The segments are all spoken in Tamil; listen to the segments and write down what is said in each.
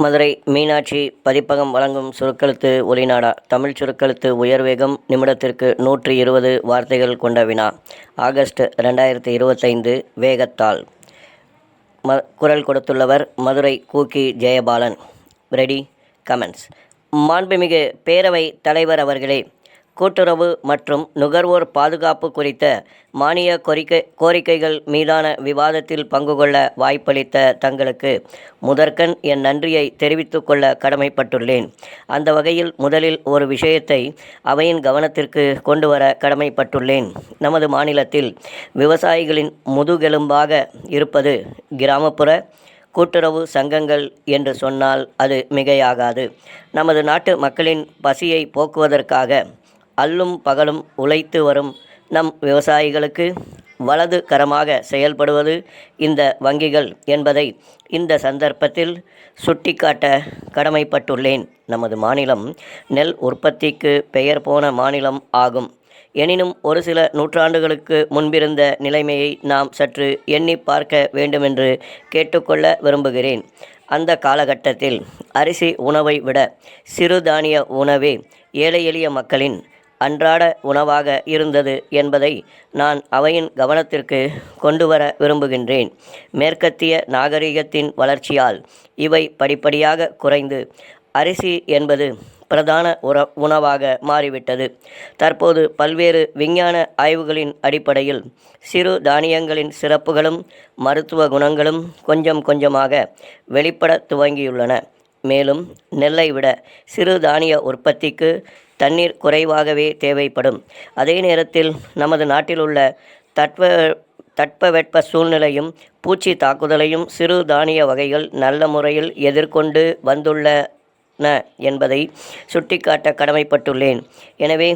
மதுரை மீனாட்சி பதிப்பகம் வழங்கும் சுருக்கெழுத்து ஒலிநாடா. தமிழ் சுருக்கெழுத்து உயர்வேகம் நிமிடத்திற்கு 120 வார்த்தைகள் கொண்ட வினா. ஆகஸ்ட் 2025. வேகத்தால். குரல் கொடுத்துள்ளவர் மதுரை கூக்கி ஜெயபாலன். ரெடி. கமெண்ட்ஸ். மாண்புமிகு பேரவை தலைவர் அவர்களே, கூட்டுறவு மற்றும் நுகர்வோர் பாதுகாப்பு குறித்த மானிய கோரிக்கைகள் மீதான விவாதத்தில் பங்கு கொள்ள வாய்ப்பளித்த தங்களுக்கு முதற்கண் என் நன்றியை தெரிவித்துக் கொள்ள கடமைப்பட்டுள்ளேன். அந்த வகையில் முதலில் ஒரு விஷயத்தை அவையின் கவனத்திற்கு கொண்டு வர கடமைப்பட்டுள்ளேன். நமது மாநிலத்தில் விவசாயிகளின் முதுகெலும்பாக இருப்பது கிராமப்புற கூட்டுறவு சங்கங்கள் என்று சொன்னால் அது மிகையாகாது. நமது நாட்டு மக்களின் பசியை போக்குவதற்காக அல்லும் பகலும் உழைத்து வரும் நம் விவசாயிகளுக்கு வலது கரமாக செயல்படுவது இந்த வங்கிகள் என்பதை இந்த சந்தர்ப்பத்தில் சுட்டிக்காட்ட கடமைப்பட்டுள்ளேன். நமது மாநிலம் நெல் உற்பத்திக்கு பெயர் போன மாநிலம் ஆகும். எனினும் ஒரு சில நூற்றாண்டுகளுக்கு முன்பிருந்த நிலைமையை நாம் சற்று எண்ணி பார்க்க வேண்டுமென்று கேட்டுக்கொள்ள விரும்புகிறேன். அந்த காலகட்டத்தில் அரிசி உணவை விட சிறுதானிய உணவே ஏழை எளிய மக்களின் அன்றாட உணவாக இருந்தது என்பதை நான் அவையின் கவனத்திற்கு கொண்டு வர விரும்புகின்றேன். மேற்கத்திய நாகரிகத்தின் வளர்ச்சியால் இவை படிப்படியாக குறைந்து அரிசி என்பது பிரதான உணவாக மாறிவிட்டது. தற்போது பல்வேறு விஞ்ஞான ஆய்வுகளின் அடிப்படையில் சிறு தானியங்களின் சிறப்புகளும் மருத்துவ குணங்களும் கொஞ்சம் கொஞ்சமாக வெளிப்பட துவங்கியுள்ளன. மேலும் நெல்லை விட சிறு தானிய உற்பத்திக்கு தண்ணீர் குறைவாகவே தேவைப்படும். அதே நேரத்தில் நமது நாட்டில் உள்ள தட்பவெட்ப சூழ்நிலையும் பூச்சி தாக்குதலையும் சிறு தானிய வகைகள் நல்ல முறையில் எதிர்கொண்டு வந்துள்ளன என்பதை சுட்டிக்காட்ட கடமைப்பட்டுள்ளேன். எனவே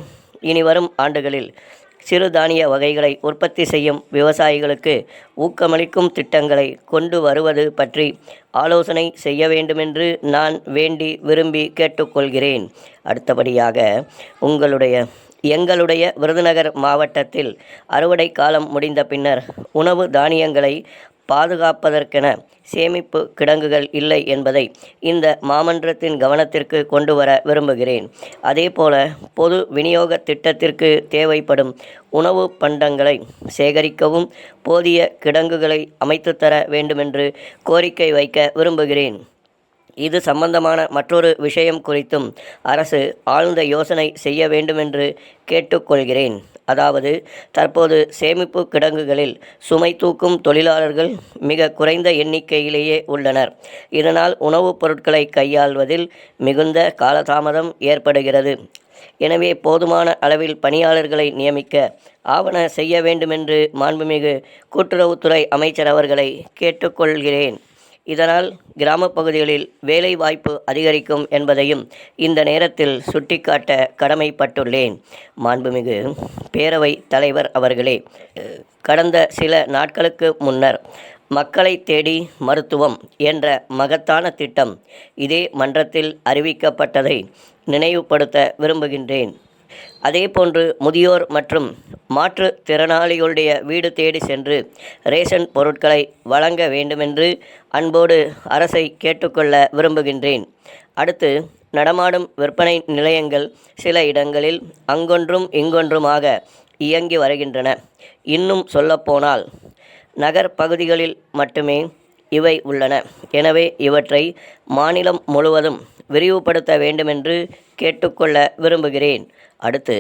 இனிவரும் ஆண்டுகளில் சிறுதானிய வகைகளை உற்பத்தி செய்யும் விவசாயிகளுக்கு ஊக்கமளிக்கும் திட்டங்களை கொண்டு வருவது பற்றி ஆலோசனை செய்ய வேண்டுமென்று நான் வேண்டி விரும்பி கேட்டுக்கொள்கிறேன். அடுத்தபடியாக எங்களுடைய விருதுநகர் மாவட்டத்தில் அறுவடை காலம் முடிந்த பின்னர் உணவு தானியங்களை பாதுகாப்பதற்கென சேமிப்பு கிடங்குகள் இல்லை என்பதை இந்த மாமன்றத்தின் கவனத்திற்கு கொண்டு வர விரும்புகிறேன். அதேபோல பொது விநியோக திட்டத்திற்கு தேவைப்படும் உணவு பண்டங்களை சேகரிக்கவும் போதிய கிடங்குகளை அமைத்துத்தர வேண்டுமென்று கோரிக்கை வைக்க விரும்புகிறேன். இது சம்பந்தமான மற்றொரு விஷயம் குறித்தும் அரசு ஆழ்ந்த யோசனை செய்ய வேண்டுமென்று கேட்டுக்கொள்கிறேன். அதாவது, தற்போது சேமிப்பு கிடங்குகளில் சுமை தூக்கும் தொழிலாளர்கள் மிக குறைந்த எண்ணிக்கையிலேயே உள்ளனர். இதனால் உணவுப் பொருட்களை கையாள்வதில் மிகுந்த காலதாமதம் ஏற்படுகிறது. எனவே போதுமான அளவில் பணியாளர்களை நியமிக்க ஆவண செய்ய வேண்டுமென்று மாண்புமிகு கூட்டுறவுத்துறை அமைச்சர் அவர்களை கேட்டுக்கொள்கிறேன். இதனால் கிராம பகுதிகளில் வேலை வாய்ப்பு அதிகரிக்கும் என்பதையும் இந்த நேரத்தில் சுட்டிக்காட்ட கடமைப்பட்டுள்ளேன். மாண்புமிகு பேரவை தலைவர் அவர்களே, கடந்த சில நாட்களுக்கு முன்னர் மக்களை தேடி மருத்துவம் என்ற மகத்தான திட்டம் இதே மன்றத்தில் அறிவிக்கப்பட்டதை நினைவுபடுத்த விரும்புகின்றேன். அதேபோன்று முதியோர் மற்றும் மாற்றுத்திறனாளிகளுடைய வீடு தேடி சென்று ரேஷன் பொருட்களை வழங்க வேண்டுமென்று அன்போடு அரசை கேட்டுக்கொள்ள விரும்புகின்றேன். அடுத்து, நடமாடும் விற்பனை நிலையங்கள் சில இடங்களில் அங்கொன்றும் இங்கொன்றுமாக இயங்கி வருகின்றன. இன்னும் சொல்லப்போனால் நகர் பகுதிகளில் மட்டுமே இவை உள்ளன. எனவே இவற்றை மாநிலம் முழுவதும் விரிவுபடுத்த வேண்டுமென்று கேட்டுக்கொள்ள விரும்புகிறேன். அடுத்து,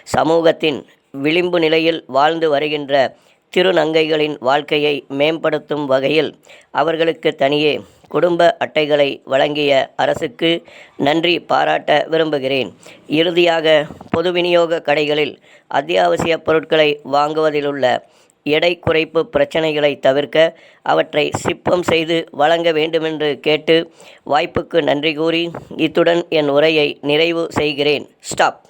சமூகத்தின் விளிம்பு நிலையில் வாழ்ந்து வருகின்ற திருநங்கைகளின் வாழ்க்கையை மேம்படுத்தும் வகையில் அவர்களுக்கு தனியே குடும்ப அட்டைகளை வழங்கிய அரசுக்கு நன்றி பாராட்ட விரும்புகிறேன். இறுதியாக, பொது விநியோக கடைகளில் அத்தியாவசிய பொருட்களை வாங்குவதிலுள்ள எடை குறைப்பு பிரச்சனைகளை தவிர்க்க அவற்றை சிப்பம் செய்து வழங்க வேண்டுமென்று கேட்டு வாய்ப்புக்கு நன்றி கூறி இத்துடன் என் உரையை நிறைவு செய்கிறேன். ஸ்டாப்.